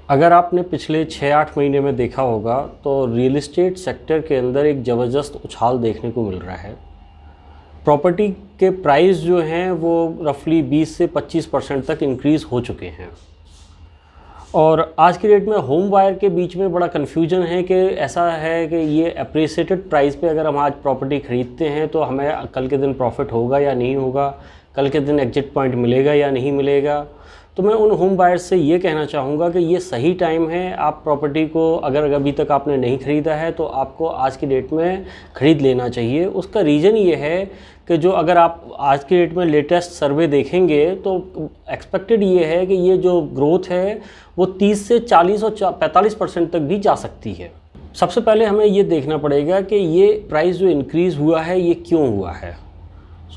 अगर आपने पिछले 6-8 महीने में देखा होगा तो रियल एस्टेट सेक्टर के अंदर एक ज़बरदस्त उछाल देखने को मिल रहा है। प्रॉपर्टी के प्राइस जो हैं वो रफली 20 से 25% तक इंक्रीज़ हो चुके हैं और आज की डेट में होम बायर के बीच में बड़ा कन्फ्यूजन है कि ऐसा है कि ये अप्रिसिएटेड प्राइस पे अगर हम आज प्रॉपर्टी ख़रीदते हैं तो हमें कल के दिन प्रॉफिट होगा या नहीं होगा, कल के दिन एग्जिट पॉइंट मिलेगा या नहीं मिलेगा। तो मैं उन होम बायर्स से ये कहना चाहूँगा कि ये सही टाइम है। आप प्रॉपर्टी को अगर अभी तक आपने नहीं ख़रीदा है तो आपको आज की डेट में ख़रीद लेना चाहिए। उसका रीज़न ये है कि जो अगर आप आज की डेट में लेटेस्ट सर्वे देखेंगे तो एक्सपेक्टेड ये है कि ये जो ग्रोथ है वो 30 से 40 और 45% तक भी जा सकती है। सबसे पहले हमें ये देखना पड़ेगा कि ये प्राइस जो इंक्रीज़ हुआ है ये क्यों हुआ है।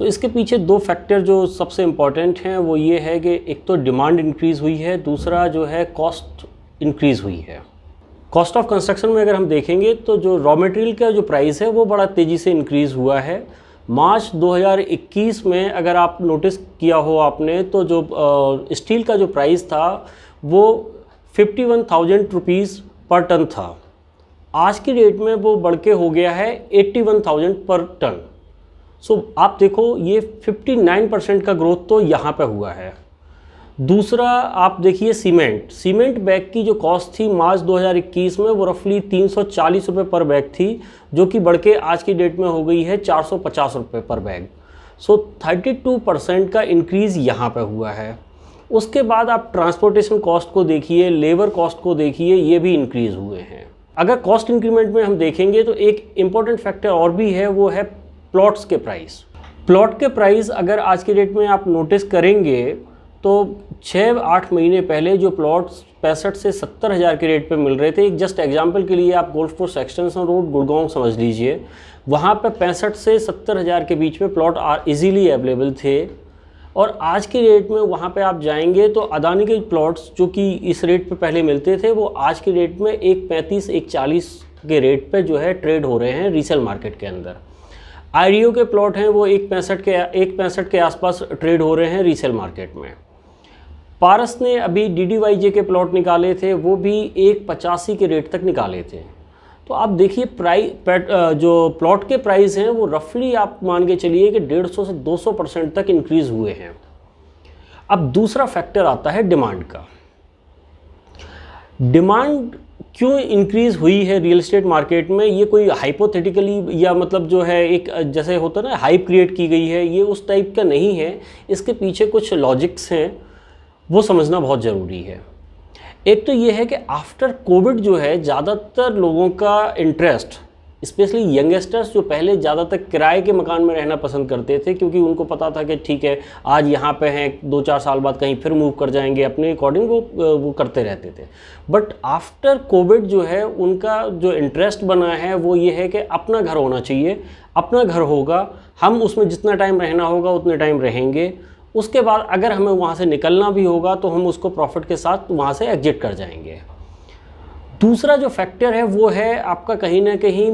इसके पीछे दो फैक्टर जो सबसे इम्पॉर्टेंट हैं वो ये है कि एक तो डिमांड इंक्रीज़ हुई है, दूसरा जो है कॉस्ट इंक्रीज़ हुई है। कॉस्ट ऑफ कंस्ट्रक्शन में अगर हम देखेंगे तो जो रॉ मटेरियल का जो प्राइस है वो बड़ा तेज़ी से इंक्रीज़ हुआ है। मार्च 2021 में अगर आप नोटिस किया हो आपने तो जो स्टील का जो प्राइस था वो 51,000 रुपीज़ पर टन था। आज की डेट में वो बढ़ के हो गया है 81,000 पर टन। आप देखो ये 59% का ग्रोथ तो यहाँ पे हुआ है। दूसरा आप देखिए सीमेंट बैग की जो कॉस्ट थी मार्च 2021 में वो रफली 340 रुपये पर बैग थी, जो कि बढ़ के आज की डेट में हो गई है 450 रुपये पर बैग। 32% का इंक्रीज़ यहाँ पे हुआ है। उसके बाद आप ट्रांसपोर्टेशन कॉस्ट को देखिए, लेबर कॉस्ट को देखिए, ये भी इंक्रीज़ हुए हैं। अगर कॉस्ट इंक्रीमेंट में हम देखेंगे तो एक इम्पॉर्टेंट फैक्टर और भी है, वो है प्लॉट्स के प्राइस। अगर आज के डेट में आप नोटिस करेंगे तो 6-8 महीने पहले जो प्लॉट्स 65 से 70 हज़ार के रेट पे मिल रहे थे, एक जस्ट एग्जांपल के लिए आप golf course extension road Gurgaon समझ लीजिए, वहाँ पे 65 से 70 हज़ार के बीच में प्लॉट इजीली अवेलेबल थे। और आज के रेट में वहाँ पे आप जाएंगे तो अदानी के प्लॉट्स जो कि इस रेट पे पहले मिलते थे वो आज के रेट में 1.35 1.40 के रेट पे जो है ट्रेड हो रहे हैं रीसेल मार्केट के अंदर। आईडीओ के प्लॉट हैं वो 1.65 के आसपास ट्रेड हो रहे हैं रीसेल मार्केट में। पारस ने अभी डीडीवाईजे के प्लॉट निकाले थे, वो भी 1.85 के रेट तक निकाले थे। तो आप देखिए जो प्लॉट के प्राइस हैं वो रफली आप मान के चलिए कि 150 से 200% तक इंक्रीज़ हुए हैं। अब दूसरा फैक्टर आता है डिमांड का। डिमांड क्यों इंक्रीज़ हुई है रियल एस्टेट मार्केट में, ये कोई हाइपोथेटिकली या मतलब जो है एक जैसे होता है ना हाइप क्रिएट की गई है, ये उस टाइप का नहीं है। इसके पीछे कुछ लॉजिक्स हैं, वो समझना बहुत ज़रूरी है। एक तो ये है कि आफ्टर कोविड जो है ज़्यादातर लोगों का इंटरेस्ट, स्पेशली यंगस्टर्स जो पहले ज़्यादातर किराए के मकान में रहना पसंद करते थे क्योंकि उनको पता था कि ठीक है आज यहाँ पे हैं, 2-4 साल बाद कहीं फिर मूव कर जाएंगे, अपने अकॉर्डिंग वो करते रहते थे। बट आफ्टर कोविड जो है उनका जो इंटरेस्ट बना है वो ये है कि अपना घर होना चाहिए, अपना घर होगा, हम उसमें जितना टाइम रहना होगा उतने टाइम रहेंगे, उसके बाद अगर हमें वहाँ से निकलना भी होगा तो हम उसको प्रॉफिट के साथ वहाँ से एग्जिट कर जाएंगे। दूसरा जो फैक्टर है वो है आपका कहीं ना कहीं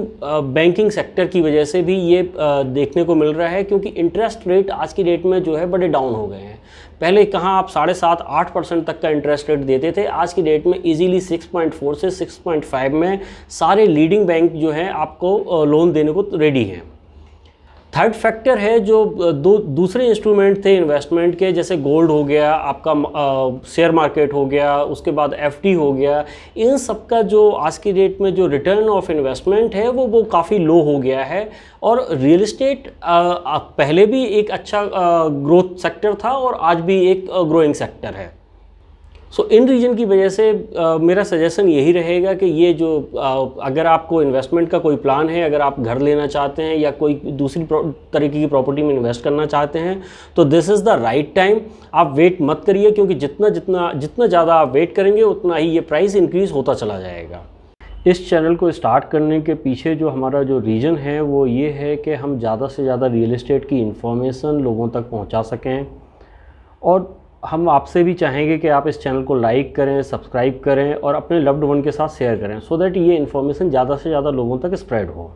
बैंकिंग सेक्टर की वजह से भी ये देखने को मिल रहा है, क्योंकि इंटरेस्ट रेट आज की डेट में जो है बड़े डाउन हो गए हैं। पहले कहाँ आप 7.5-8% तक का इंटरेस्ट रेट देते थे, आज की डेट में इजीली 6.4 से 6.5 में सारे लीडिंग बैंक जो हैं आपको लोन देने को रेडी हैं। थर्ड फैक्टर है जो दूसरे इंस्ट्रूमेंट थे इन्वेस्टमेंट के, जैसे गोल्ड हो गया, आपका शेयर मार्केट हो गया, उसके बाद एफडी हो गया, इन सब का जो आज की डेट में जो रिटर्न ऑफ इन्वेस्टमेंट है वो काफ़ी लो हो गया है। और रियल एस्टेट पहले भी एक अच्छा ग्रोथ सेक्टर था और आज भी एक ग्रोइंग सेक्टर है। इन रीजन की वजह से मेरा सजेशन यही रहेगा कि ये जो अगर आपको इन्वेस्टमेंट का कोई प्लान है, अगर आप घर लेना चाहते हैं या कोई दूसरी तरीके की प्रॉपर्टी में इन्वेस्ट करना चाहते हैं तो this is the right time. आप वेट मत करिए, क्योंकि जितना ज़्यादा आप वेट करेंगे उतना ही ये प्राइस इंक्रीज़ होता चला जाएगा। इस चैनल को स्टार्ट करने के पीछे जो हमारा जो रीज़न है वो ये है कि हम ज़्यादा से ज़्यादा रियल एस्टेट की इन्फॉर्मेशन लोगों तक पहुँचा सकें, और हम आपसे भी चाहेंगे कि आप इस चैनल को लाइक करें, सब्सक्राइब करें और अपने लव्ड वन के साथ शेयर करें, सो दैट ये इन्फॉर्मेशन ज़्यादा से ज़्यादा लोगों तक स्प्रेड हो।